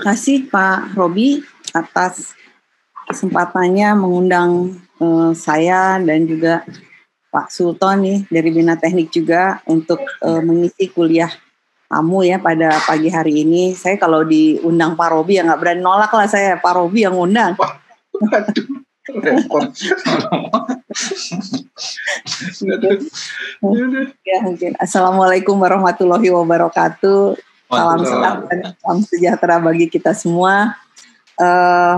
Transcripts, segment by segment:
kasih Pak Robi atas kesempatannya mengundang saya dan juga Pak Sultan nih dari Bina Teknik juga untuk mengisi kuliah kamu ya pada pagi hari ini. Saya kalau diundang Pak Robi ya nggak berani nolak lah saya. Pak Robi yang undang. Waduh, repot. Ya, mungkin. Assalamualaikum warahmatullahi wabarakatuh. Salam sehat dan salam sejahtera bagi kita semua.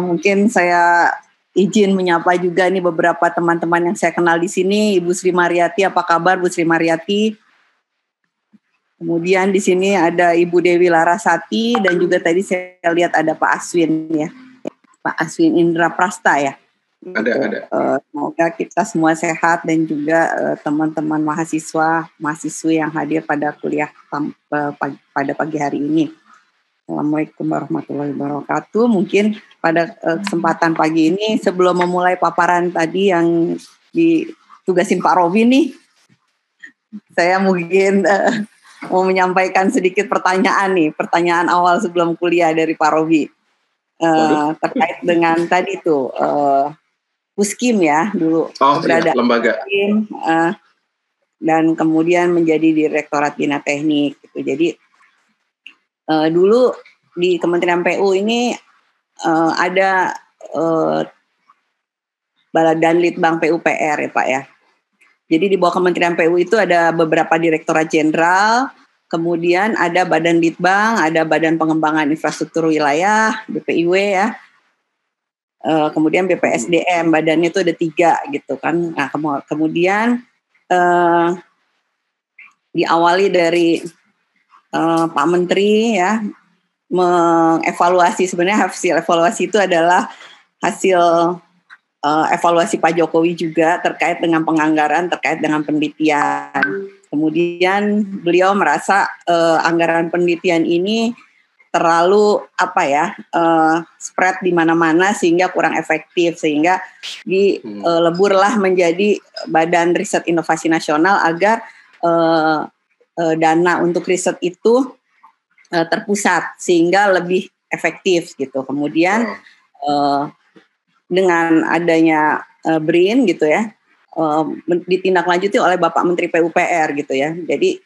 Mungkin saya izin menyapa juga nih beberapa teman-teman yang saya kenal di sini. Ibu Sri Mariati, apa kabar Bu Sri Mariati? Kemudian di sini ada Ibu Dewi Larasati dan juga tadi saya lihat ada Pak Aswin ya, Pak Aswin Indra Prasta ya. Ada. Semoga kita semua sehat dan juga teman-teman mahasiswi yang hadir pada kuliah pada pagi hari ini. Assalamualaikum warahmatullahi wabarakatuh. Mungkin pada kesempatan pagi ini sebelum memulai paparan tadi yang ditugasin Pak Robi nih, saya mungkin mau menyampaikan sedikit pertanyaan awal sebelum kuliah dari Pak Robi terkait dengan tadi tuh Puskim ya dulu berada lembaga Puskim, dan kemudian menjadi Direktorat Bina Teknik gitu. Jadi dulu di Kementerian PU ini ada Badan Litbang PUPR ya Pak ya. Jadi di bawah Kementerian PU itu ada beberapa Direktorat Jenderal, kemudian ada Badan Litbang, ada Badan Pengembangan Infrastruktur Wilayah BPIW ya. Kemudian BPSDM, badannya itu ada 3 gitu kan. Nah kemudian diawali dari Pak Menteri ya mengevaluasi, sebenarnya hasil evaluasi itu adalah hasil evaluasi Pak Jokowi juga terkait dengan penganggaran, terkait dengan penelitian. Kemudian beliau merasa anggaran penelitian ini terlalu spread di mana-mana sehingga kurang efektif, sehingga dileburlah menjadi Badan Riset Inovasi Nasional agar dana untuk riset itu terpusat sehingga lebih efektif gitu. Kemudian dengan adanya BRIN gitu ya, ditindaklanjuti oleh Bapak Menteri PUPR gitu ya. Jadi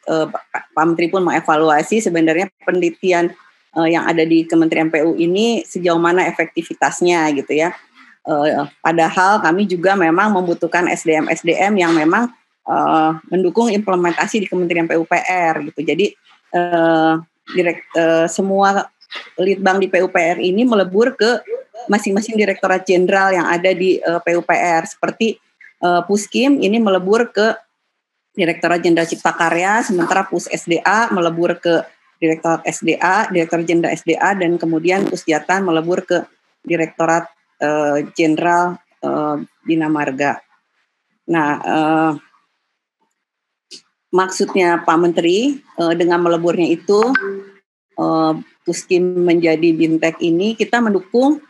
Pak Menteri pun mengevaluasi sebenarnya penelitian yang ada di Kementerian PU ini sejauh mana efektivitasnya gitu ya. Padahal kami juga memang membutuhkan SDM yang memang mendukung implementasi di Kementerian PUPR gitu. Jadi semua litbang di PUPR ini melebur ke masing-masing Direktorat Jenderal yang ada di PUPR. Seperti Puskim ini melebur ke Direktorat Jenderal Cipta Karya, sementara PusSDA melebur ke Direktorat SDA, Direktorat Jenderal SDA, dan kemudian Pusjatan melebur ke Direktorat Jenderal Bina Marga. Nah, maksudnya Pak Menteri dengan meleburnya itu Puskim menjadi Bintek ini kita mendukung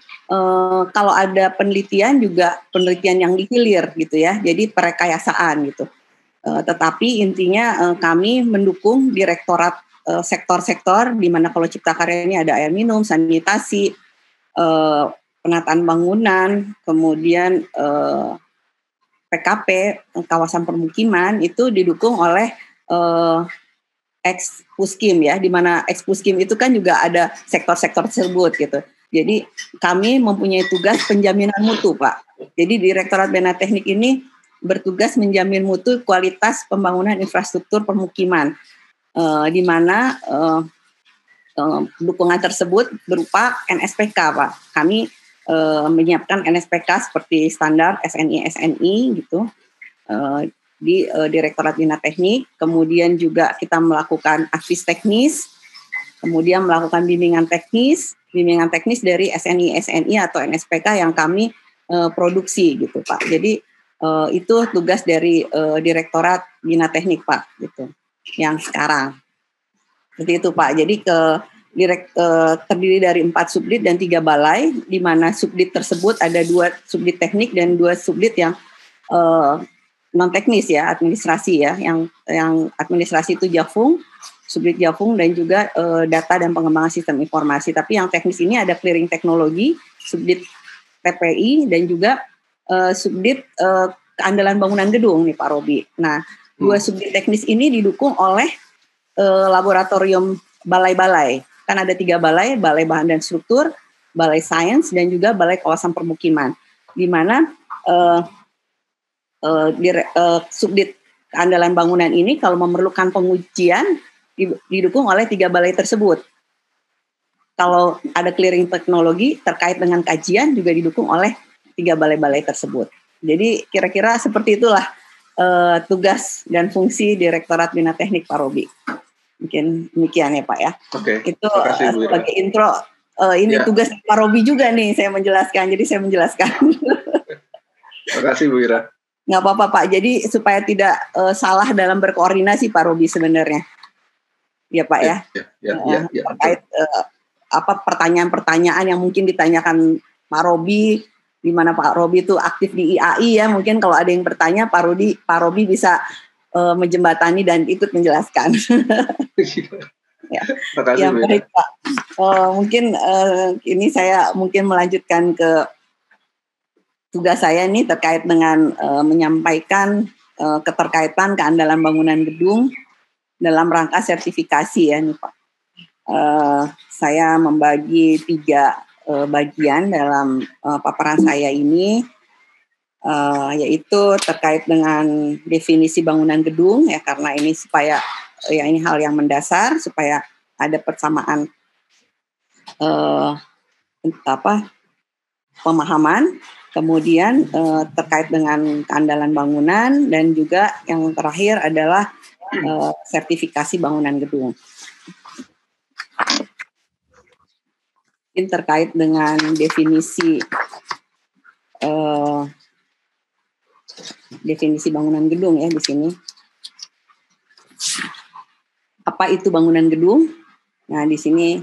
kalau ada penelitian juga penelitian yang dihilir gitu ya, jadi perekayasaan gitu. Tetapi intinya kami mendukung direktorat sektor-sektor di mana kalau Cipta Karya ini ada air minum, sanitasi, penataan bangunan, kemudian PKP, kawasan permukiman itu didukung oleh ex-Puskim ya, di mana ex-Puskim itu kan juga ada sektor-sektor tersebut gitu. Jadi kami mempunyai tugas penjaminan mutu Pak. Jadi Direktorat Bina Teknik ini bertugas menjamin mutu kualitas pembangunan infrastruktur permukiman, di mana dukungan tersebut berupa NSPK Pak. Kami menyiapkan NSPK seperti standar SNI gitu di Direktorat Bina Teknik. Kemudian juga kita melakukan advis teknis, kemudian melakukan bimbingan teknis dari SNI atau NSPK yang kami produksi gitu Pak. Jadi itu tugas dari Direktorat Bina Teknik Pak gitu yang sekarang. Seperti itu Pak. Jadi terdiri dari 4 subdit dan 3 balai, di mana subdit tersebut ada 2 subdit teknik dan 2 subdit yang non teknis ya, administrasi ya. Yang administrasi itu Jafung, Subdit Jafung, dan juga data dan pengembangan sistem informasi. Tapi yang teknis ini ada clearing teknologi, Subdit TPI, dan juga Subdit keandalan bangunan gedung nih Pak Robi. Nah, dua subdit teknis ini didukung oleh laboratorium balai-balai. Kan ada 3 balai, balai bahan dan struktur, balai sains, dan juga balai kawasan permukiman. Di mana subdit keandalan bangunan ini kalau memerlukan pengujian didukung oleh 3 balai tersebut. Kalau ada clearing teknologi terkait dengan kajian juga didukung oleh 3 balai-balai tersebut. Jadi kira-kira seperti itulah tugas dan fungsi Direktorat Bina Teknik Pak Robi. Mungkin demikian ya Pak ya. Oke. Itu sebagai intro. Ini tugas Pak Robi juga nih saya menjelaskan. Jadi saya menjelaskan. Terima kasih Bu Ira. Nggak apa-apa Pak. Jadi supaya tidak salah dalam berkoordinasi Pak Robi sebenarnya. Ya Pak ya. Ya. Terkait pertanyaan-pertanyaan yang mungkin ditanyakan Pak Robi, di mana Pak Robi itu aktif di IAI ya, mungkin kalau ada yang bertanya Pak Robi bisa menjembatani dan ikut menjelaskan. Ya. Ya baik Pak. Mungkin ini saya mungkin melanjutkan ke tugas saya nih terkait dengan menyampaikan keterkaitan keandalan bangunan gedung dalam rangka sertifikasi ya nih Pak. Saya membagi 3 bagian dalam paparan saya ini, yaitu terkait dengan definisi bangunan gedung ya, karena ini supaya ya ini hal yang mendasar supaya ada persamaan pemahaman, kemudian terkait dengan keandalan bangunan, dan juga yang terakhir adalah sertifikasi bangunan gedung. Mungkin terkait dengan definisi bangunan gedung ya di sini. Apa itu bangunan gedung? Nah, di sini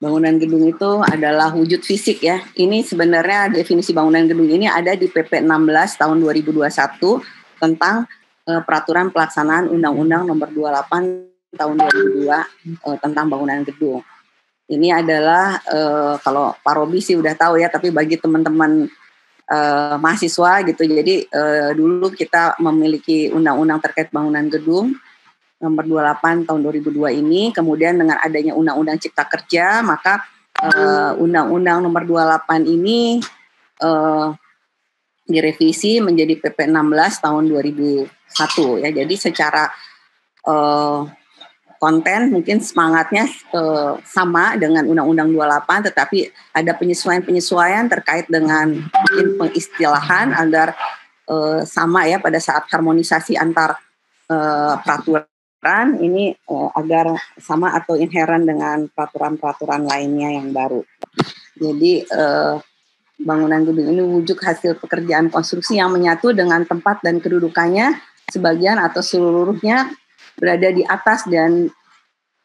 bangunan gedung itu adalah wujud fisik ya. Ini sebenarnya definisi bangunan gedung ini ada di PP 16 tahun 2021 tentang peraturan pelaksanaan Undang-Undang Nomor 28 tahun 2002 tentang bangunan gedung. Ini adalah kalau Pak Robi sih udah tahu ya, tapi bagi teman-teman mahasiswa gitu, jadi dulu kita memiliki undang-undang terkait bangunan gedung Nomor 28 tahun 2002 ini, kemudian dengan adanya Undang-Undang Cipta Kerja, maka Undang-Undang Nomor 28 ini direvisi menjadi PP 16 tahun 2001 ya. Jadi secara konten mungkin semangatnya sama dengan Undang-Undang 28, tetapi ada penyesuaian-penyesuaian terkait dengan mungkin pengistilahan agar sama ya pada saat harmonisasi antar peraturan ini agar sama atau inheren dengan peraturan-peraturan lainnya yang baru. Jadi bangunan gedung ini wujud hasil pekerjaan konstruksi yang menyatu dengan tempat dan kedudukannya, sebagian atau seluruhnya berada di atas dan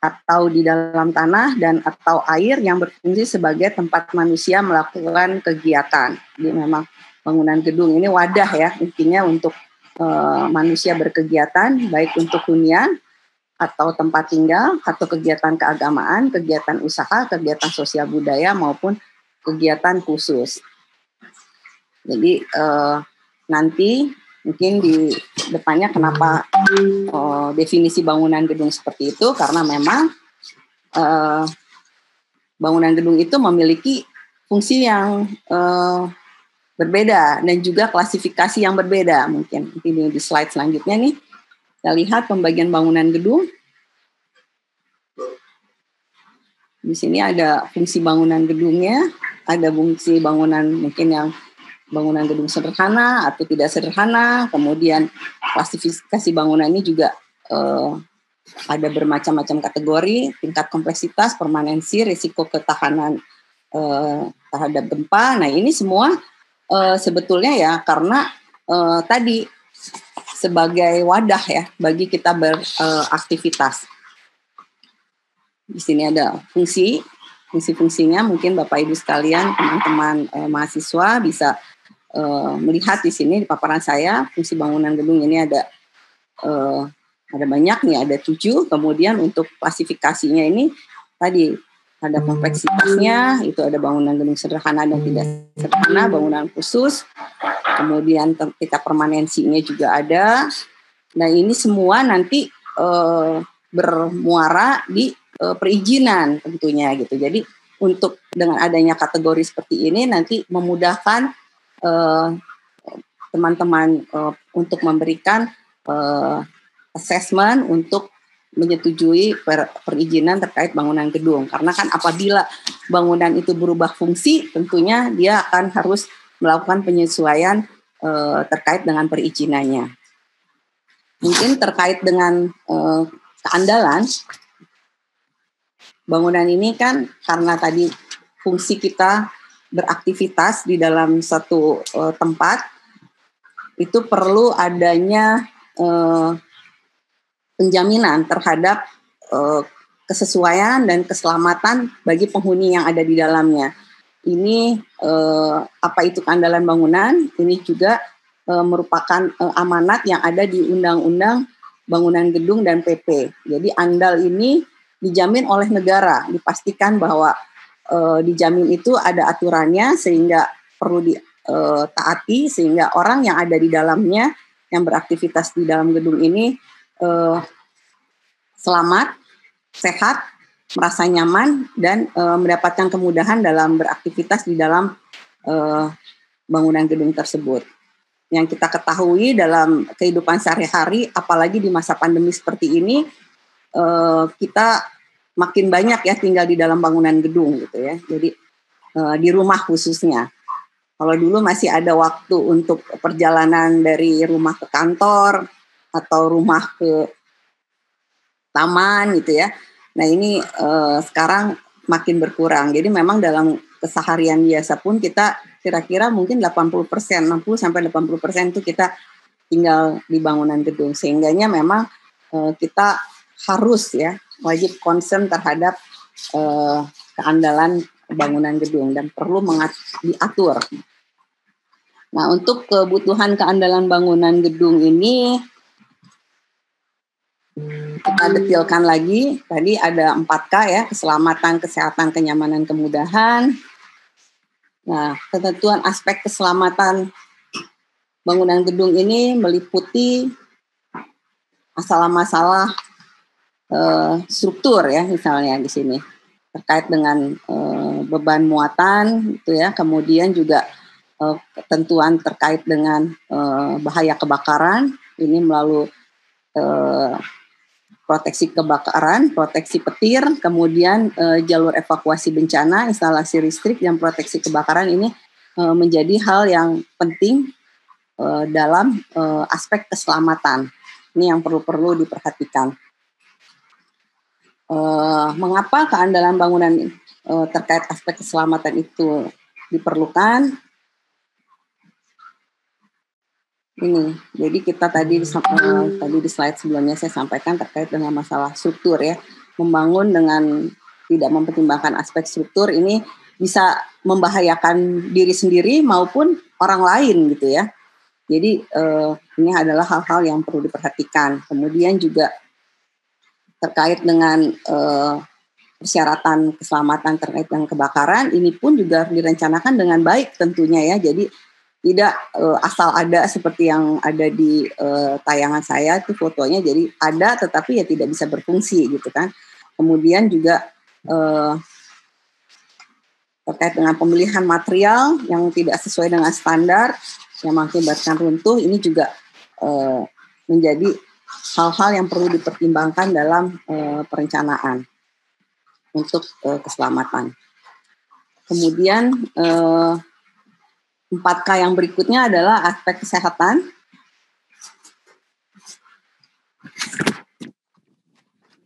atau di dalam tanah dan atau air yang berfungsi sebagai tempat manusia melakukan kegiatan. Jadi memang bangunan gedung ini wadah ya intinya untuk manusia berkegiatan, baik untuk hunian atau tempat tinggal atau kegiatan keagamaan, kegiatan usaha, kegiatan sosial budaya maupun kegiatan khusus. Jadi nanti mungkin di depannya kenapa definisi bangunan gedung seperti itu, karena memang bangunan gedung itu memiliki fungsi yang berbeda dan juga klasifikasi yang berbeda. Mungkin di slide selanjutnya nih, kita lihat pembagian bangunan gedung. Di sini ada fungsi bangunan gedungnya, ada fungsi bangunan mungkin yang bangunan gedung sederhana atau tidak sederhana, kemudian klasifikasi bangunan ini juga ada bermacam-macam kategori, tingkat kompleksitas, permanensi, risiko ketahanan terhadap gempa. Nah ini semua sebetulnya ya karena tadi sebagai wadah ya bagi kita beraktivitas. Di sini ada fungsi-fungsinya, mungkin Bapak Ibu sekalian, teman-teman mahasiswa bisa melihat di sini di paparan saya fungsi bangunan gedung ini ada Ada banyak nih, ada 7. Kemudian untuk klasifikasinya ini tadi ada kompleksitasnya, itu ada bangunan gedung sederhana dan tidak sederhana, bangunan khusus, kemudian tingkat permanensinya juga ada. Nah ini semua nanti bermuara di perizinan tentunya gitu. Jadi untuk dengan adanya kategori seperti ini nanti memudahkan teman-teman untuk memberikan assessment untuk menyetujui perizinan terkait bangunan gedung. Karena kan apabila bangunan itu berubah fungsi, tentunya dia akan harus melakukan penyesuaian terkait dengan perizinannya. Mungkin terkait dengan keandalan, bangunan ini kan karena tadi fungsi kita beraktivitas di dalam satu tempat, itu perlu adanya penjaminan terhadap kesesuaian dan keselamatan bagi penghuni yang ada di dalamnya. Ini apa itu keandalan bangunan? Ini juga merupakan amanat yang ada di Undang-Undang Bangunan Gedung dan PP. Jadi andal ini dijamin oleh negara, dipastikan bahwa dijamin itu ada aturannya sehingga perlu ditaati sehingga orang yang ada di dalamnya yang beraktivitas di dalam gedung ini selamat, sehat, merasa nyaman, dan mendapatkan kemudahan dalam beraktivitas di dalam bangunan gedung tersebut. Yang kita ketahui dalam kehidupan sehari-hari, apalagi di masa pandemi seperti ini, kita makin banyak ya tinggal di dalam bangunan gedung gitu ya. Jadi di rumah khususnya. Kalau dulu masih ada waktu untuk perjalanan dari rumah ke kantor atau rumah ke taman gitu ya. Nah ini sekarang makin berkurang. Jadi memang dalam keseharian biasa pun kita kira-kira mungkin 80%, 60-80% itu kita tinggal di bangunan gedung. Sehingganya memang kita harus ya wajib concern terhadap keandalan bangunan gedung dan perlu diatur. Nah untuk kebutuhan keandalan bangunan gedung ini kita detilkan lagi. Tadi ada 4K ya, keselamatan, kesehatan, kenyamanan, kemudahan. Nah, ketentuan aspek keselamatan bangunan gedung ini meliputi masalah-masalah struktur ya, misalnya di sini terkait dengan beban muatan, gitu ya. Kemudian juga ketentuan terkait dengan bahaya kebakaran. Ini melalui proteksi kebakaran, proteksi petir, kemudian jalur evakuasi bencana, instalasi listrik, dan proteksi kebakaran ini menjadi hal yang penting dalam aspek keselamatan. Ini yang perlu diperhatikan. Mengapa keandalan bangunan terkait aspek keselamatan itu diperlukan? Ini, jadi kita tadi di slide sebelumnya saya sampaikan terkait dengan masalah struktur ya, membangun dengan tidak mempertimbangkan aspek struktur ini bisa membahayakan diri sendiri maupun orang lain gitu ya. Jadi ini adalah hal-hal yang perlu diperhatikan. Kemudian juga terkait dengan persyaratan keselamatan terkait dengan kebakaran, ini pun juga direncanakan dengan baik tentunya ya. Jadi tidak asal ada seperti yang ada di tayangan saya itu fotonya, jadi ada tetapi ya tidak bisa berfungsi gitu kan. Kemudian juga terkait dengan pemilihan material yang tidak sesuai dengan standar yang mengakibatkan runtuh, ini juga menjadi hal-hal yang perlu dipertimbangkan dalam perencanaan untuk keselamatan. Kemudian 4K yang berikutnya adalah aspek kesehatan.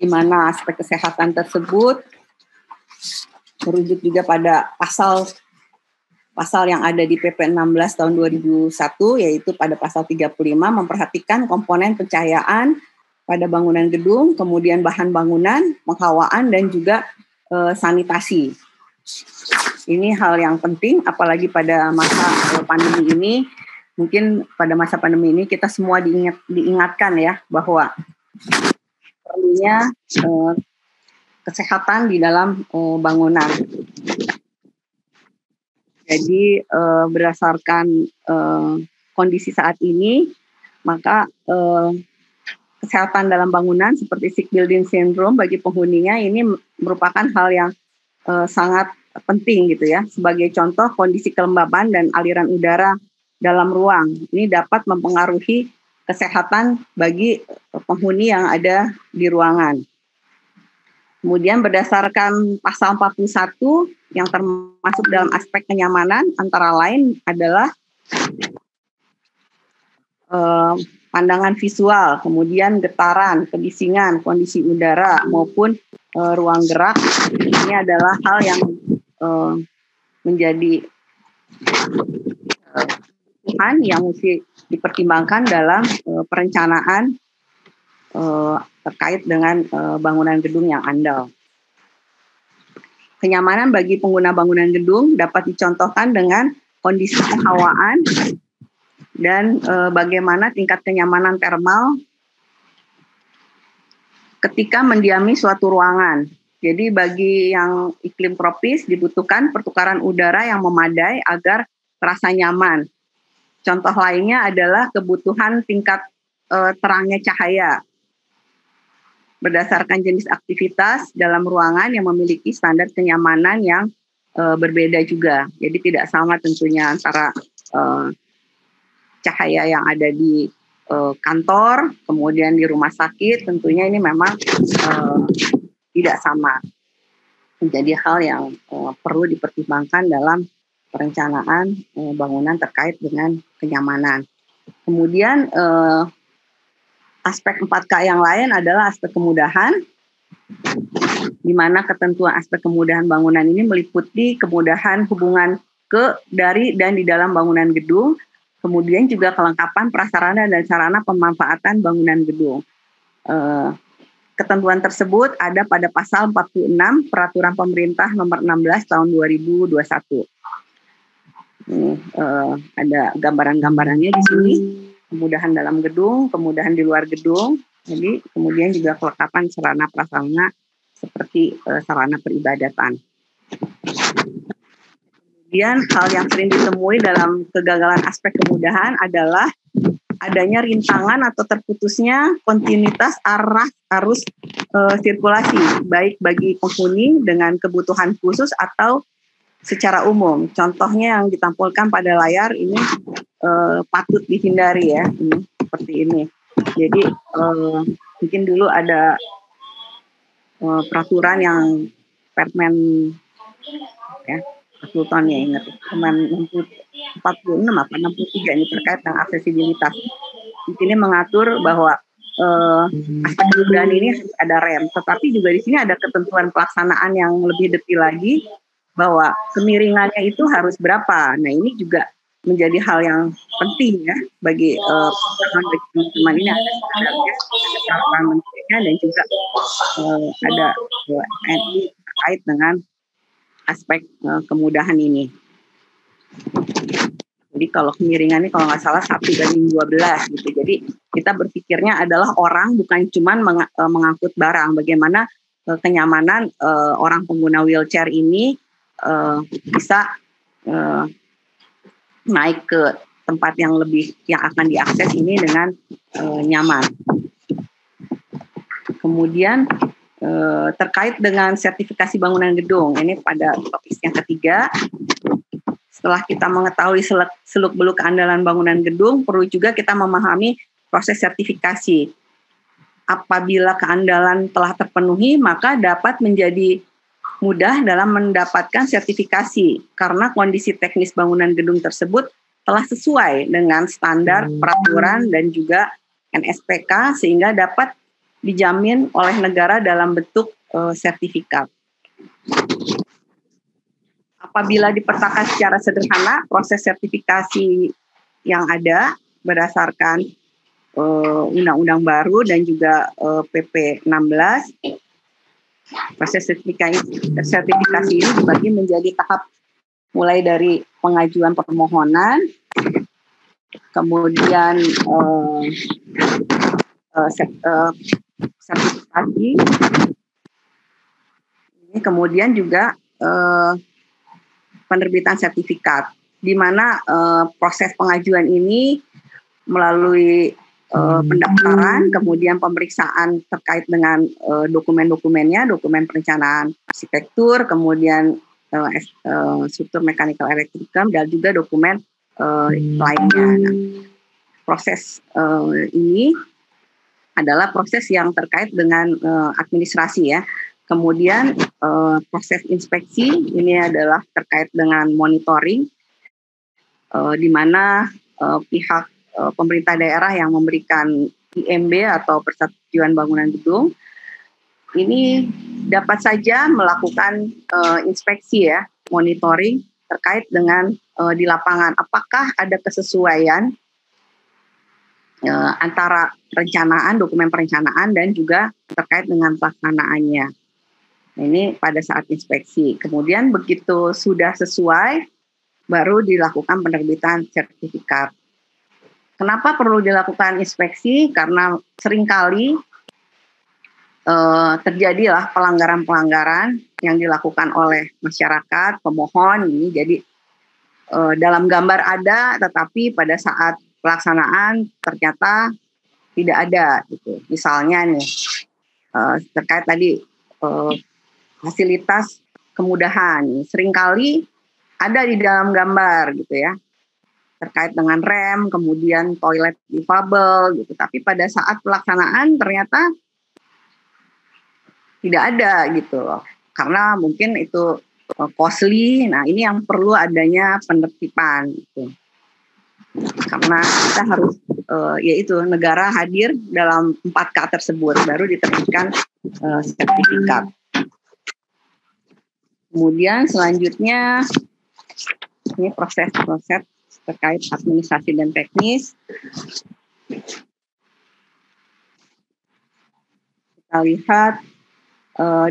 Di mana aspek kesehatan tersebut merujuk juga pada pasal yang ada di PP 16 tahun 2001, yaitu pada pasal 35 memperhatikan komponen pencahayaan pada bangunan gedung, kemudian bahan bangunan, penghawaan, dan juga sanitasi. Ini hal yang penting, apalagi pada masa pandemi ini. Mungkin pada masa pandemi ini kita semua diingatkan ya bahwa perlunya kesehatan di dalam bangunan. Jadi berdasarkan kondisi saat ini, maka kesehatan dalam bangunan seperti sick building syndrome bagi penghuninya ini merupakan hal yang sangat penting gitu ya. Sebagai contoh, kondisi kelembaban dan aliran udara dalam ruang ini dapat mempengaruhi kesehatan bagi penghuni yang ada di ruangan. Kemudian berdasarkan pasal 41 yang termasuk dalam aspek kenyamanan antara lain adalah pandangan visual, kemudian getaran, kebisingan, kondisi udara maupun ruang gerak. Ini adalah hal yang menjadi kebutuhan yang mesti dipertimbangkan dalam perencanaan terkait dengan bangunan gedung yang andal. Kenyamanan bagi pengguna bangunan gedung dapat dicontohkan dengan kondisi kehawaan dan bagaimana tingkat kenyamanan termal ketika mendiami suatu ruangan. Jadi bagi yang iklim tropis dibutuhkan pertukaran udara yang memadai agar terasa nyaman. Contoh lainnya adalah kebutuhan tingkat terangnya cahaya berdasarkan jenis aktivitas dalam ruangan yang memiliki standar kenyamanan yang berbeda juga. Jadi tidak sama tentunya antara cahaya yang ada di kantor, kemudian di rumah sakit, tentunya ini memang tidak sama. Menjadi hal yang perlu dipertimbangkan dalam perencanaan bangunan terkait dengan kenyamanan. Kemudian aspek 4K yang lain adalah aspek kemudahan, di mana ketentuan aspek kemudahan bangunan ini meliputi kemudahan hubungan ke, dari, dan di dalam bangunan gedung, kemudian juga kelengkapan prasarana dan sarana pemanfaatan bangunan gedung. Ketentuan tersebut ada pada pasal 46 Peraturan Pemerintah Nomor 16 Tahun 2021. Ini ada gambaran-gambarannya di sini. Kemudahan dalam gedung, kemudahan di luar gedung. Jadi kemudian juga kelengkapan sarana prasarana seperti sarana peribadatan. Kemudian hal yang sering ditemui dalam kegagalan aspek kemudahan adalah adanya rintangan atau terputusnya kontinuitas arus sirkulasi, baik bagi penghuni dengan kebutuhan khusus atau secara umum. Contohnya yang ditampilkan pada layar ini patut dihindari ya, ini seperti ini. Jadi mungkin dulu ada peraturan yang Permen ya, Sultan ya ingat, Permen 46 apa 63 ini terkait dengan aksesibilitas. Di sini mengatur bahwa aspek kemudahan ini ada rem, tetapi juga di sini ada ketentuan pelaksanaan yang lebih detail lagi bahwa kemiringannya itu harus berapa. Nah ini juga menjadi hal yang penting ya bagi teman-teman ini, ada standarnya, ada peraturan menterinya, dan juga ada TNI terkait dengan aspek kemudahan ini. Jadi kalau kemiringan ini kalau nggak salah 1:12 gitu. Jadi kita berpikirnya adalah orang, bukan cuma mengangkut barang. Bagaimana kenyamanan orang pengguna wheelchair ini bisa naik ke tempat yang lebih yang akan diakses ini dengan nyaman. Kemudian terkait dengan sertifikasi bangunan gedung, ini pada topik yang ketiga. Setelah kita mengetahui seluk-beluk keandalan bangunan gedung, perlu juga kita memahami proses sertifikasi. Apabila keandalan telah terpenuhi, maka dapat menjadi mudah dalam mendapatkan sertifikasi karena kondisi teknis bangunan gedung tersebut telah sesuai dengan standar, peraturan, dan juga NSPK sehingga dapat dijamin oleh negara dalam bentuk sertifikat. Apabila dipetakan secara sederhana, proses sertifikasi yang ada berdasarkan undang-undang baru dan juga PP 16, proses sertifikasi ini dibagi menjadi tahap mulai dari pengajuan permohonan, kemudian sertifikasi. Ini kemudian juga penerbitan sertifikat, di mana proses pengajuan ini melalui pendaftaran, kemudian pemeriksaan terkait dengan dokumen-dokumennya, dokumen perencanaan arsitektur, kemudian struktur mechanical electrical, dan juga dokumen lainnya. Nah, proses ini adalah proses yang terkait dengan administrasi ya. Kemudian proses inspeksi ini adalah terkait dengan monitoring, di mana pihak pemerintah daerah yang memberikan IMB atau persetujuan bangunan gedung ini dapat saja melakukan inspeksi ya, monitoring terkait dengan di lapangan apakah ada kesesuaian antara perencanaan, dokumen perencanaan dan juga terkait dengan pelaksanaannya. Nah, ini pada saat inspeksi. Kemudian begitu sudah sesuai, baru dilakukan penerbitan sertifikat. Kenapa perlu dilakukan inspeksi? Karena seringkali terjadilah pelanggaran-pelanggaran yang dilakukan oleh masyarakat, pemohon ini. Jadi dalam gambar ada, tetapi pada saat pelaksanaan ternyata tidak ada. Gitu. Misalnya nih terkait tadi fasilitas kemudahan, seringkali ada di dalam gambar gitu ya, terkait dengan rem, kemudian toilet difabel gitu. Tapi pada saat pelaksanaan ternyata tidak ada gitu loh. Karena mungkin itu costly. Nah, ini yang perlu adanya penertiban gitu. Karena kita harus yaitu negara hadir dalam 4K tersebut baru diterbitkan sertifikat. Kemudian selanjutnya ini proses-proses terkait administrasi dan teknis. Kita lihat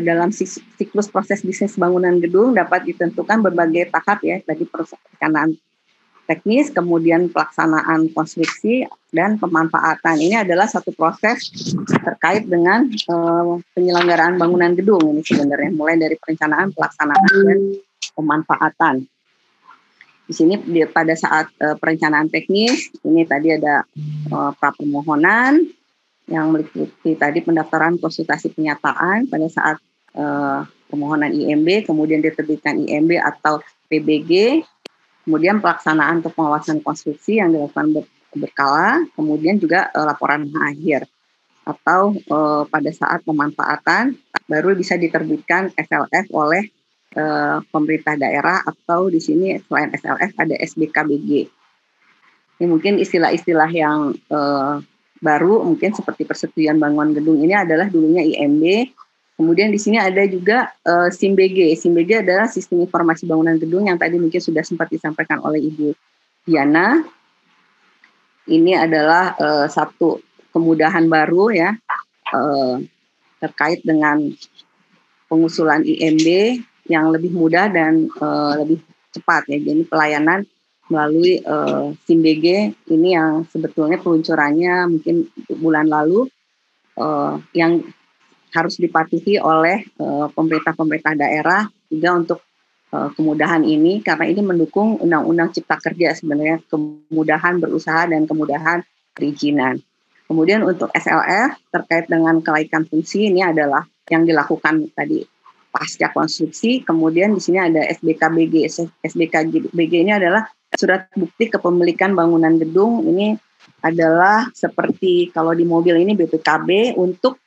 dalam siklus proses bisnis bangunan gedung dapat ditentukan berbagai tahap ya, tadi perencanaan teknis, kemudian pelaksanaan konstruksi dan pemanfaatan. Ini adalah satu proses terkait dengan penyelenggaraan bangunan gedung ini sebenarnya, mulai dari perencanaan, pelaksanaan dan pemanfaatan. Di sini pada saat perencanaan teknis ini tadi ada pra permohonan yang meliputi tadi pendaftaran konsultasi penyataan pada saat permohonan IMB, kemudian diterbitkan IMB atau PBG. Kemudian pelaksanaan untuk pengawasan konstruksi yang dilakukan berkala, kemudian juga laporan akhir atau pada saat pemanfaatan baru bisa diterbitkan SLF oleh pemerintah daerah atau di sini selain SLF ada SBKBG. Ini mungkin istilah-istilah yang baru mungkin seperti persetujuan bangunan gedung ini adalah dulunya IMB. Kemudian di sini ada juga SIMBG. SIMBG adalah Sistem Informasi Bangunan Gedung yang tadi mungkin sudah sempat disampaikan oleh Ibu Diana. Ini adalah satu kemudahan baru ya terkait dengan pengusulan IMB yang lebih mudah dan lebih cepat ya. Jadi pelayanan melalui SIMBG ini yang sebetulnya peluncurannya mungkin bulan lalu yang harus dipatuhi oleh pemerintah-pemerintah daerah juga untuk kemudahan ini karena ini mendukung Undang-Undang Cipta Kerja sebenarnya, kemudahan berusaha dan kemudahan perizinan. Kemudian untuk SLF terkait dengan kelaikan fungsi ini adalah yang dilakukan tadi pasca konstruksi. Kemudian di sini ada SBKBG. SBKBG ini adalah surat bukti kepemilikan bangunan gedung. Ini adalah seperti kalau di mobil ini BPKB untuk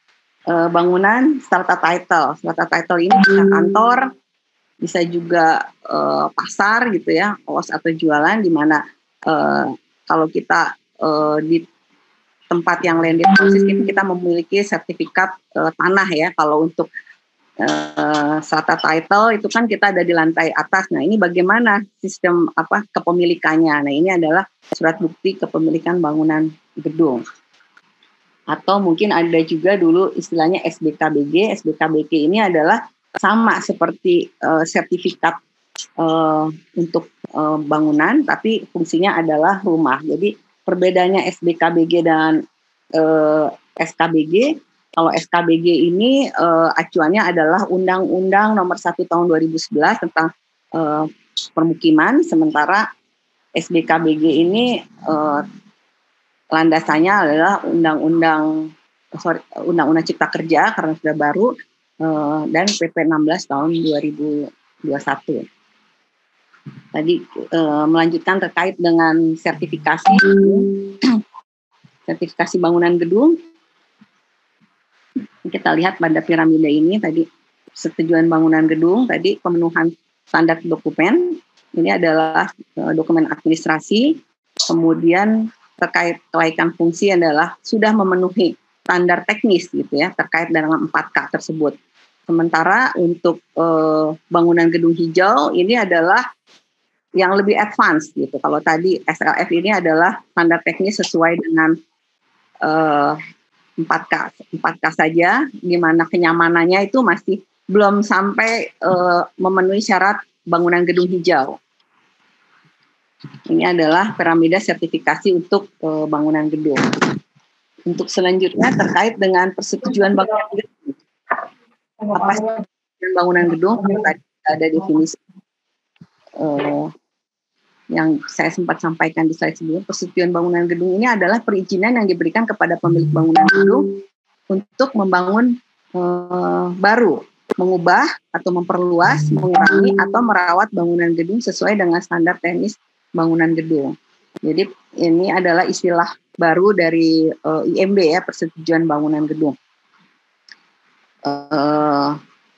bangunan strata title. Strata title ini bisa kantor, bisa juga pasar gitu ya, kos atau jualan, di mana kalau kita di tempat yang landed houses itu kita memiliki sertifikat tanah ya. Kalau untuk strata title itu kan kita ada di lantai atas. Nah, ini bagaimana sistem kepemilikannya? Nah, ini adalah surat bukti kepemilikan bangunan gedung. Atau mungkin ada juga dulu istilahnya SBKBG. SBKBG ini adalah sama seperti sertifikat untuk bangunan, tapi fungsinya adalah rumah. Jadi perbedaannya SBKBG dan SKBG Kalau SKBG ini acuannya adalah Undang-Undang Nomor 1 Tahun 2011 tentang permukiman, sementara SBKBG ini landasannya adalah Undang-Undang Cipta Kerja karena sudah baru, dan PP 16 tahun 2021. Tadi melanjutkan terkait dengan sertifikasi bangunan gedung. Kita lihat pada piramida ini tadi persetujuan bangunan gedung, tadi pemenuhan standar dokumen, ini adalah dokumen administrasi, kemudian terkait kelaikan fungsi adalah sudah memenuhi standar teknis gitu ya terkait dengan 4K tersebut. Sementara untuk bangunan gedung hijau ini adalah yang lebih advance gitu. Kalau tadi SLF ini adalah standar teknis sesuai dengan 4K saja, di mana kenyamanannya itu masih belum sampai memenuhi syarat bangunan gedung hijau. Ini adalah piramida sertifikasi untuk bangunan gedung. Untuk selanjutnya terkait dengan persetujuan bangunan gedung. Apa sih bangunan gedung? Tadi ada definisi yang saya sempat sampaikan di slide sebelumnya. Persetujuan bangunan gedung ini adalah perizinan yang diberikan kepada pemilik bangunan gedung untuk membangun baru, mengubah atau memperluas, mengurangi atau merawat bangunan gedung sesuai dengan standar teknis bangunan gedung. Jadi ini adalah istilah baru dari IMB ya, persetujuan bangunan gedung.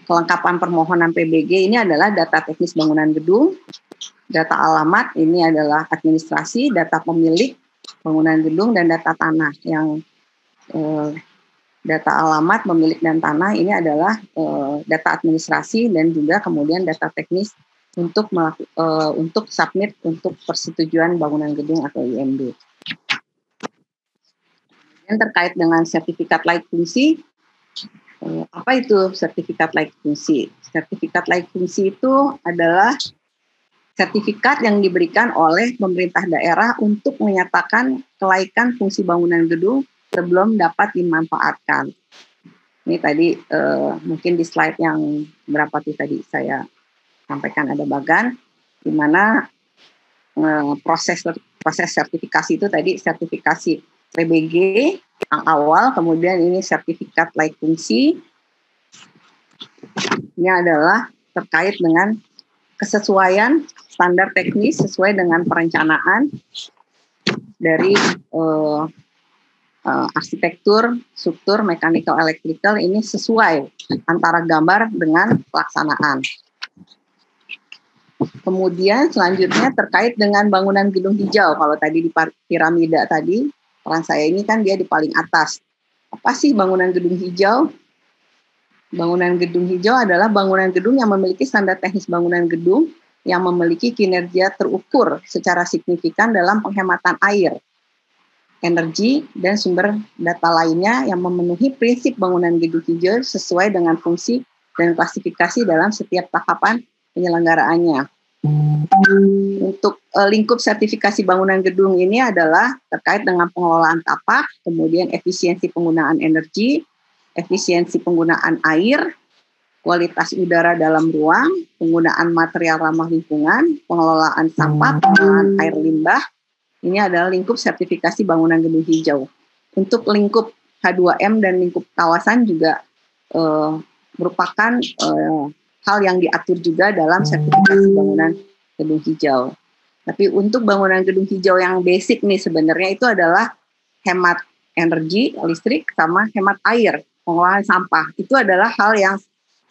Kelengkapan permohonan PBG ini adalah data teknis bangunan gedung, data alamat ini adalah administrasi, data pemilik bangunan gedung, dan data tanah. Yang data alamat, pemilik, dan tanah ini adalah data administrasi dan juga kemudian data teknis untuk submit untuk persetujuan bangunan gedung atau IMB. Dan terkait dengan sertifikat layak fungsi, apa itu sertifikat layak fungsi? Sertifikat layak fungsi itu adalah sertifikat yang diberikan oleh pemerintah daerah untuk menyatakan kelaikan fungsi bangunan gedung sebelum dapat dimanfaatkan. Ini tadi mungkin di slide yang berapa tuh tadi saya sampaikan ada bagan, di mana proses sertifikasi itu tadi sertifikasi PBG yang awal, kemudian ini sertifikat layak fungsi. Ini adalah terkait dengan kesesuaian standar teknis sesuai dengan perencanaan dari arsitektur, struktur, mechanical, electrical, ini sesuai antara gambar dengan pelaksanaan. Kemudian selanjutnya terkait dengan bangunan gedung hijau. Kalau tadi di piramida tadi, peran saya ini kan dia di paling atas. Apa sih bangunan gedung hijau? Bangunan gedung hijau adalah bangunan gedung yang memiliki standar teknis bangunan gedung yang memiliki kinerja terukur secara signifikan dalam penghematan air, energi, dan sumber data lainnya yang memenuhi prinsip bangunan gedung hijau sesuai dengan fungsi dan klasifikasi dalam setiap tahapan penyelenggaraannya. Untuk lingkup sertifikasi bangunan gedung ini adalah terkait dengan pengelolaan tapak, kemudian efisiensi penggunaan energi, efisiensi penggunaan air, kualitas udara dalam ruang, penggunaan material ramah lingkungan, pengelolaan sampah, pengelolaan air limbah. Ini adalah lingkup sertifikasi bangunan gedung hijau. Untuk lingkup H2M dan lingkup kawasan juga merupakan hal yang diatur juga dalam sertifikasi bangunan gedung hijau. Tapi untuk bangunan gedung hijau yang basic nih sebenarnya itu adalah hemat energi, listrik, sama hemat air, pengolahan sampah. Itu adalah hal yang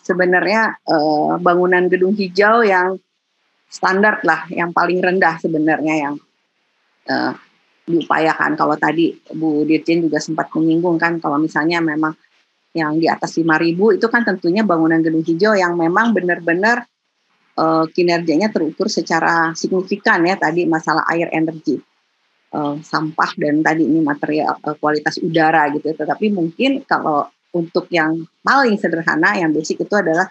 sebenarnya bangunan gedung hijau yang standar lah, yang paling rendah sebenarnya yang diupayakan. Kalau tadi Bu Dirjen juga sempat menyinggung kan, kalau misalnya memang yang di atas 5.000 itu kan tentunya bangunan gedung hijau yang memang benar-benar kinerjanya terukur secara signifikan ya, tadi masalah air, energi, sampah, dan tadi ini material kualitas udara gitu. Tetapi mungkin kalau untuk yang paling sederhana, yang basic itu adalah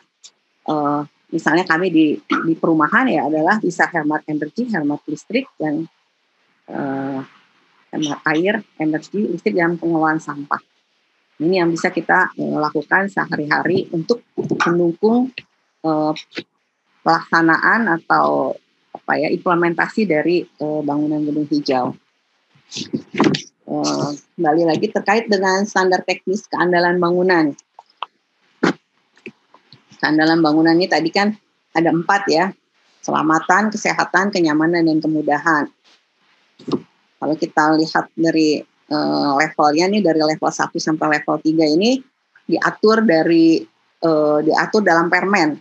misalnya kami di perumahan ya adalah bisa hemat energi, hemat listrik, dan hemat air, energi, listrik, dan pengelolaan sampah. Ini yang bisa kita lakukan sehari-hari untuk mendukung pelaksanaan atau implementasi dari bangunan gedung hijau. Kembali lagi terkait dengan standar teknis keandalan bangunan. Keandalan bangunan ini tadi kan ada 4 ya, keselamatan, kesehatan, kenyamanan, dan kemudahan. Kalau kita lihat dari levelnya nih, dari level 1 sampai level 3 ini diatur dalam permen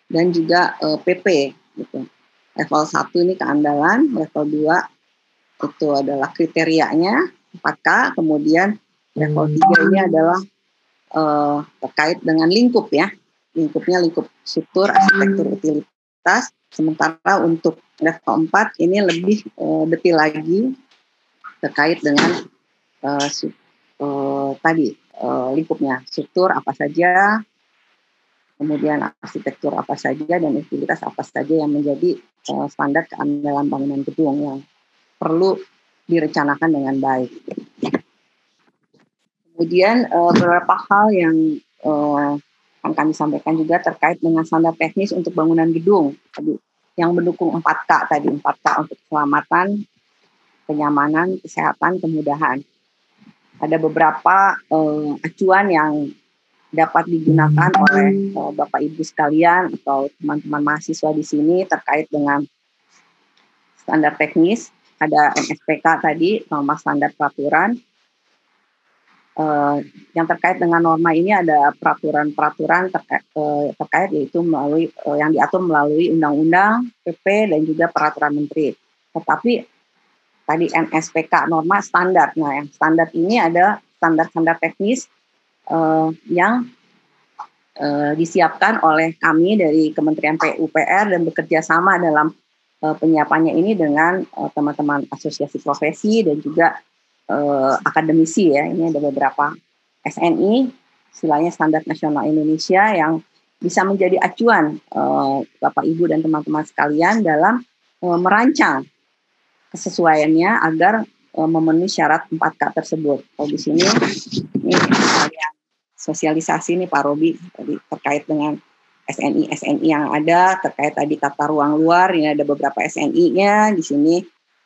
dan juga PP gitu. Level 1 ini keandalan, level 2 itu adalah kriterianya 4K, kemudian level 3 ini adalah terkait dengan lingkup ya. Lingkupnya lingkup struktur, arsitektur, utilitas. Sementara untuk level 4 ini lebih detail lagi terkait dengan lingkupnya, struktur apa saja, kemudian arsitektur apa saja, dan utilitas apa saja yang menjadi standar keandalan bangunan gedung yang perlu direncanakan dengan baik. Kemudian beberapa hal yang akan kami sampaikan juga terkait dengan standar teknis untuk bangunan gedung tadi, yang mendukung 4K tadi, 4K untuk keselamatan, kenyamanan, kesehatan, kemudahan. Ada beberapa acuan yang dapat digunakan oleh Bapak Ibu sekalian atau teman-teman mahasiswa di sini terkait dengan standar teknis. Ada NSPK tadi, norma standar peraturan. Yang terkait dengan norma ini ada peraturan-peraturan terkait yaitu melalui yang diatur melalui undang-undang, PP, dan juga peraturan menteri. Tetapi tadi NSPK norma standar. Nah, yang standar ini ada standar-standar teknis yang disiapkan oleh kami dari Kementerian PUPR dan bekerja sama dalam penyiapannya ini dengan teman-teman asosiasi profesi dan juga akademisi ya. Ini ada beberapa SNI, istilahnya Standar Nasional Indonesia, yang bisa menjadi acuan Bapak Ibu dan teman-teman sekalian dalam merancang kesesuaiannya agar memenuhi syarat 4K tersebut. Kalau di sini ini sosialisasi nih Pak Robi tadi terkait dengan SNI yang ada, terkait tadi tata ruang luar, ini ada beberapa SNI-nya di sini.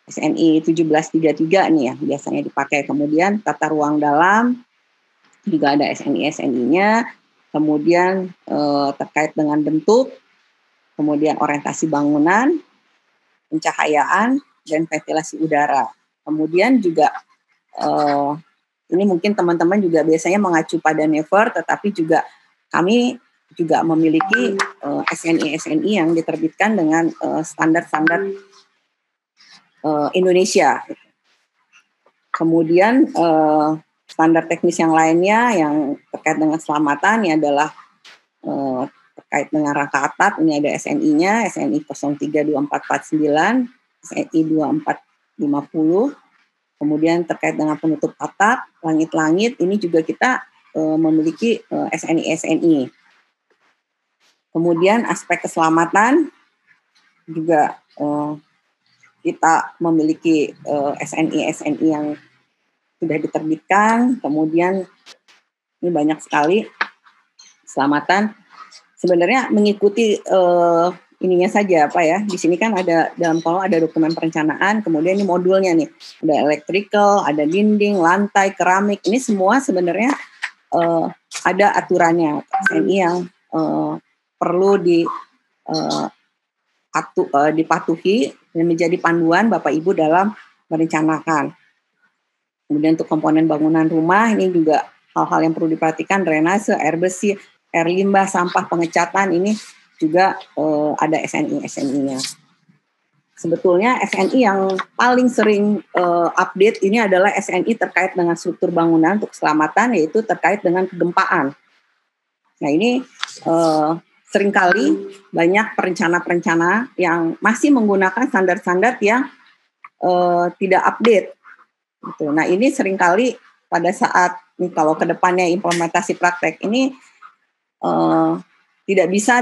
SNI 1733 nih ya biasanya dipakai. Kemudian tata ruang dalam juga ada SNI-nya. Kemudian terkait dengan bentuk, kemudian orientasi bangunan, pencahayaan, dan ventilasi udara. Kemudian juga ini mungkin teman-teman juga biasanya mengacu pada Never, tetapi juga kami juga memiliki SNI yang diterbitkan dengan standar-standar Indonesia. Kemudian standar teknis yang lainnya yang terkait dengan keselamatan ini adalah terkait dengan rangka atap, ini ada SNI-nya, SNI 032449, SNI 2450. Kemudian terkait dengan penutup atap, langit-langit, ini juga kita memiliki SNI. Kemudian aspek keselamatan juga kita memiliki SNI yang sudah diterbitkan. Kemudian ini banyak sekali keselamatan. Sebenarnya mengikuti ininya saja Pak ya. Di sini kan ada dalam kolom ada dokumen perencanaan, kemudian ini modulnya nih. Ada electrical, ada dinding, lantai, keramik. Ini semua sebenarnya ada aturannya. SNI yang perlu dipatuhi dan menjadi panduan Bapak Ibu dalam merencanakan. Kemudian untuk komponen bangunan rumah ini juga hal-hal yang perlu diperhatikan, drainase, air bersih, air limbah, sampah, pengecatan, ini juga ada SNI-nya. Sebetulnya SNI yang paling sering update ini adalah SNI terkait dengan struktur bangunan untuk keselamatan, yaitu terkait dengan kegempaan. Nah ini seringkali banyak perencana-perencana yang masih menggunakan standar-standar yang tidak update. Gitu. Nah ini seringkali pada saat kalau ke depannya implementasi praktek ini tidak bisa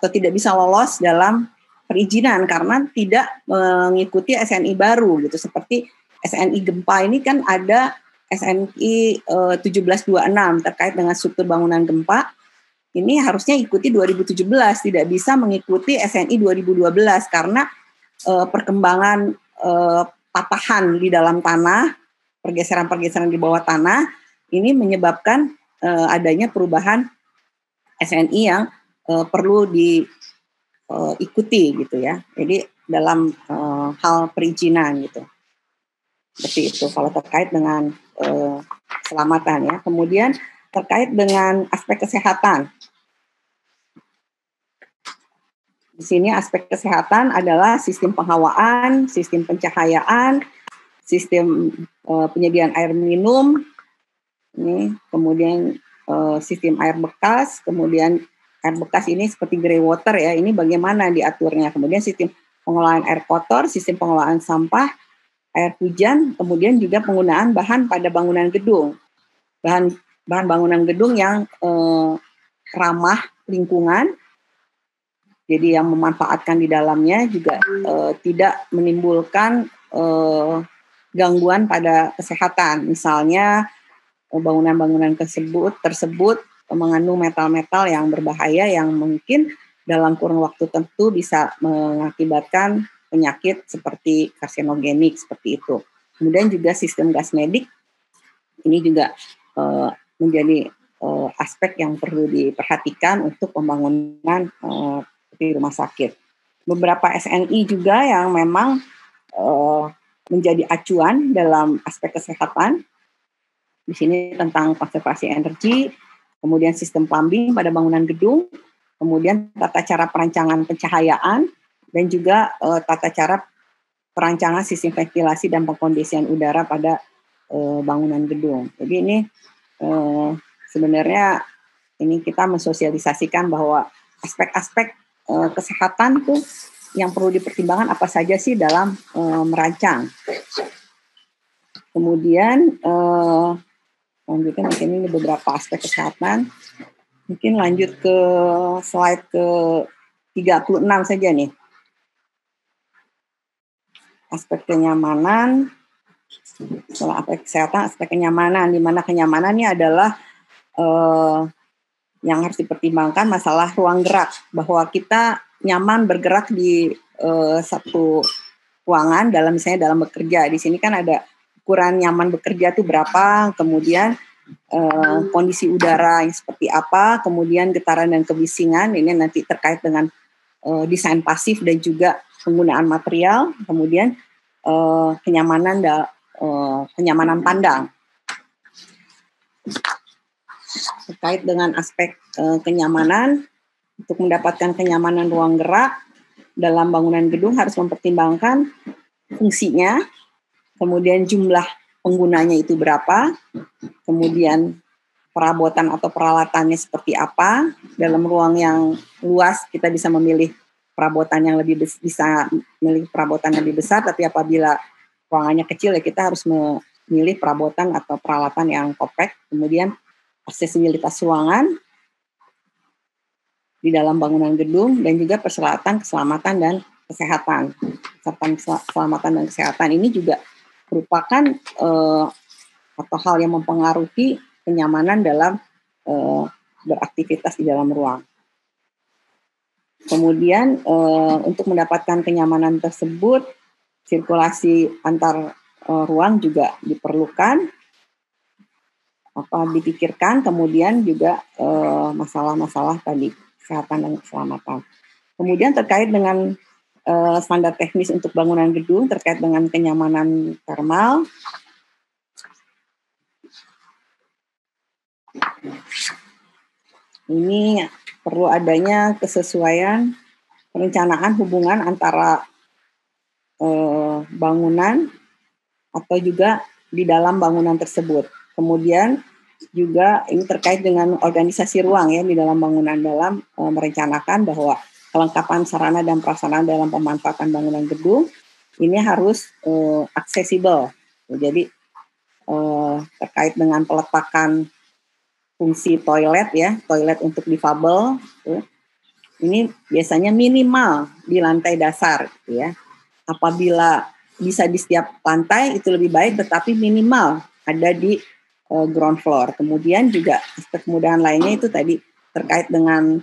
tidak bisa lolos dalam perizinan karena tidak mengikuti SNI baru gitu. Seperti SNI gempa ini kan ada SNI 1726 terkait dengan struktur bangunan gempa, ini harusnya ikuti 2017, tidak bisa mengikuti SNI 2012 karena perkembangan patahan di dalam tanah, pergeseran-pergeseran di bawah tanah, ini menyebabkan adanya perubahan SNI yang perlu diikuti gitu ya. Jadi dalam hal perizinan gitu. Seperti itu kalau terkait dengan keselamatan ya. Kemudian terkait dengan aspek kesehatan. Di sini aspek kesehatan adalah sistem penghawaan, sistem pencahayaan, sistem penyediaan air minum, ini kemudian sistem air bekas, kemudian air bekas ini seperti grey water ya, ini bagaimana diaturnya. Kemudian sistem pengolahan air kotor, sistem pengolahan sampah, air hujan, kemudian juga penggunaan bahan pada bangunan gedung. Bahan bangunan gedung yang ramah lingkungan, jadi yang memanfaatkan di dalamnya juga tidak menimbulkan gangguan pada kesehatan. Misalnya bangunan-bangunan tersebut mengandung metal-metal yang berbahaya yang mungkin dalam kurun waktu tertentu bisa mengakibatkan penyakit seperti karsinogenik seperti itu. Kemudian juga sistem gas medik ini juga menjadi aspek yang perlu diperhatikan untuk pembangunan di rumah sakit. Beberapa SNI juga yang memang menjadi acuan dalam aspek kesehatan. Di sini tentang konservasi energi, kemudian sistem plumbing pada bangunan gedung, kemudian tata cara perancangan pencahayaan, dan juga tata cara perancangan sistem ventilasi dan pengkondisian udara pada bangunan gedung. Jadi ini sebenarnya ini kita mensosialisasikan bahwa aspek-aspek kesehatan tuh yang perlu dipertimbangkan apa saja sih dalam merancang. Kemudian lanjutnya mungkin ini beberapa aspek kesehatan. Mungkin lanjut ke slide ke 36 saja nih. Aspek kenyamanan, setelah aspek kesehatan, aspek kenyamanan, di mana kenyamanan ini adalah yang harus dipertimbangkan masalah ruang gerak, bahwa kita nyaman bergerak di satu ruangan misalnya dalam bekerja. Di sini kan ada ukuran nyaman bekerja itu berapa, kemudian kondisi udara yang seperti apa, kemudian getaran dan kebisingan, ini nanti terkait dengan desain pasif dan juga penggunaan material, kemudian kenyamanan pandang. Terkait dengan aspek kenyamanan, untuk mendapatkan kenyamanan ruang gerak dalam bangunan gedung harus mempertimbangkan fungsinya, kemudian jumlah penggunanya itu berapa, kemudian perabotan atau peralatannya seperti apa. Dalam ruang yang luas kita bisa memilih perabotan yang lebih besar, tapi apabila ruangannya kecil ya kita harus memilih perabotan atau peralatan yang compact. Kemudian aksesibilitas ruangan di dalam bangunan gedung dan juga persyaratan keselamatan dan kesehatan. Keselamatan dan kesehatan ini juga merupakan atau hal yang mempengaruhi kenyamanan dalam beraktivitas di dalam ruang. Kemudian untuk mendapatkan kenyamanan tersebut, sirkulasi antar ruang juga diperlukan, dipikirkan, kemudian juga masalah-masalah tadi kesehatan dan keselamatan. Kemudian terkait dengan standar teknis untuk bangunan gedung terkait dengan kenyamanan termal. Ini perlu adanya kesesuaian perencanaan hubungan antara bangunan atau juga di dalam bangunan tersebut. Kemudian juga ini terkait dengan organisasi ruang ya di dalam bangunan, dalam merencanakan bahwa kelengkapan sarana dan prasarana dalam pemanfaatan bangunan gedung ini harus aksesibel. Jadi terkait dengan peletakan fungsi toilet ya, toilet untuk difabel, ini biasanya minimal di lantai dasar, gitu ya. Apabila bisa di setiap lantai itu lebih baik, tetapi minimal ada di ground floor. Kemudian juga aspek kemudahan lainnya itu tadi terkait dengan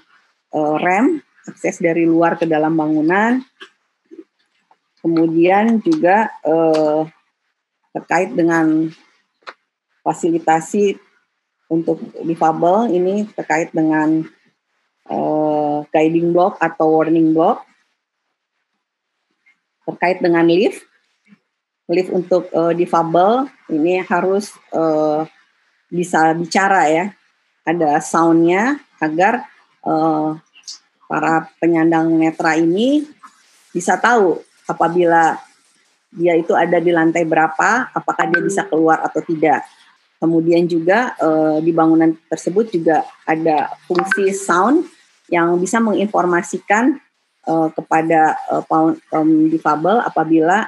ramp, akses dari luar ke dalam bangunan. Kemudian juga terkait dengan fasilitasi untuk difabel, ini terkait dengan guiding block atau warning block. Terkait dengan lift untuk difabel ini harus bisa bicara ya, ada soundnya agar para penyandang netra ini bisa tahu apabila dia itu ada di lantai berapa, apakah dia bisa keluar atau tidak. Kemudian juga di bangunan tersebut juga ada fungsi sound yang bisa menginformasikan kepada kaum difabel apabila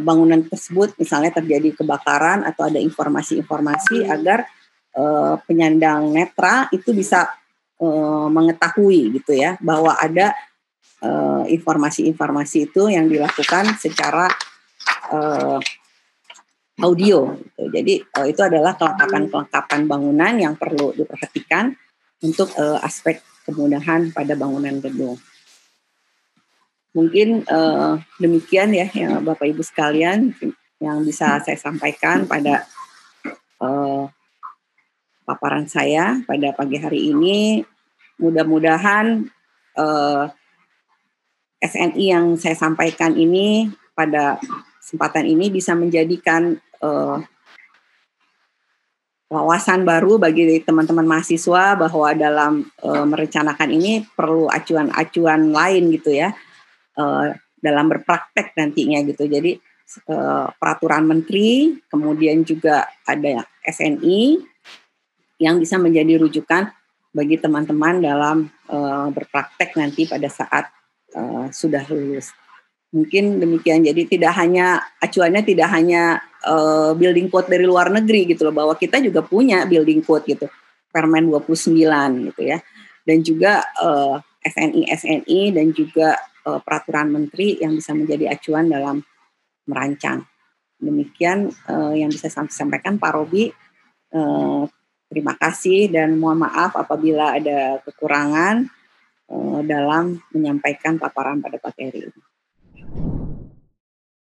bangunan tersebut misalnya terjadi kebakaran atau ada informasi-informasi agar penyandang netra itu bisa mengetahui gitu ya bahwa ada informasi-informasi itu yang dilakukan secara audio. Gitu. Jadi itu adalah kelengkapan bangunan yang perlu diperhatikan untuk aspek kemudahan pada bangunan gedung. Mungkin demikian ya Bapak Ibu sekalian yang bisa saya sampaikan pada paparan saya pada pagi hari ini. Mudah-mudahan SNI yang saya sampaikan ini pada kesempatan ini bisa menjadikan wawasan baru bagi teman-teman mahasiswa bahwa dalam merencanakan ini perlu acuan-acuan lain gitu ya. Dalam berpraktek nantinya gitu. Jadi peraturan menteri, kemudian juga ada SNI yang bisa menjadi rujukan bagi teman-teman dalam berpraktek nanti pada saat sudah lulus. Mungkin demikian. Jadi acuannya tidak hanya building code dari luar negeri gitu loh, bahwa kita juga punya building code gitu. Permen 29 gitu ya. Dan juga SNI dan juga peraturan menteri yang bisa menjadi acuan dalam merancang. Demikian yang bisa saya sampaikan Pak Robi. Terima kasih dan mohon maaf apabila ada kekurangan dalam menyampaikan paparan pada pagi hari ini.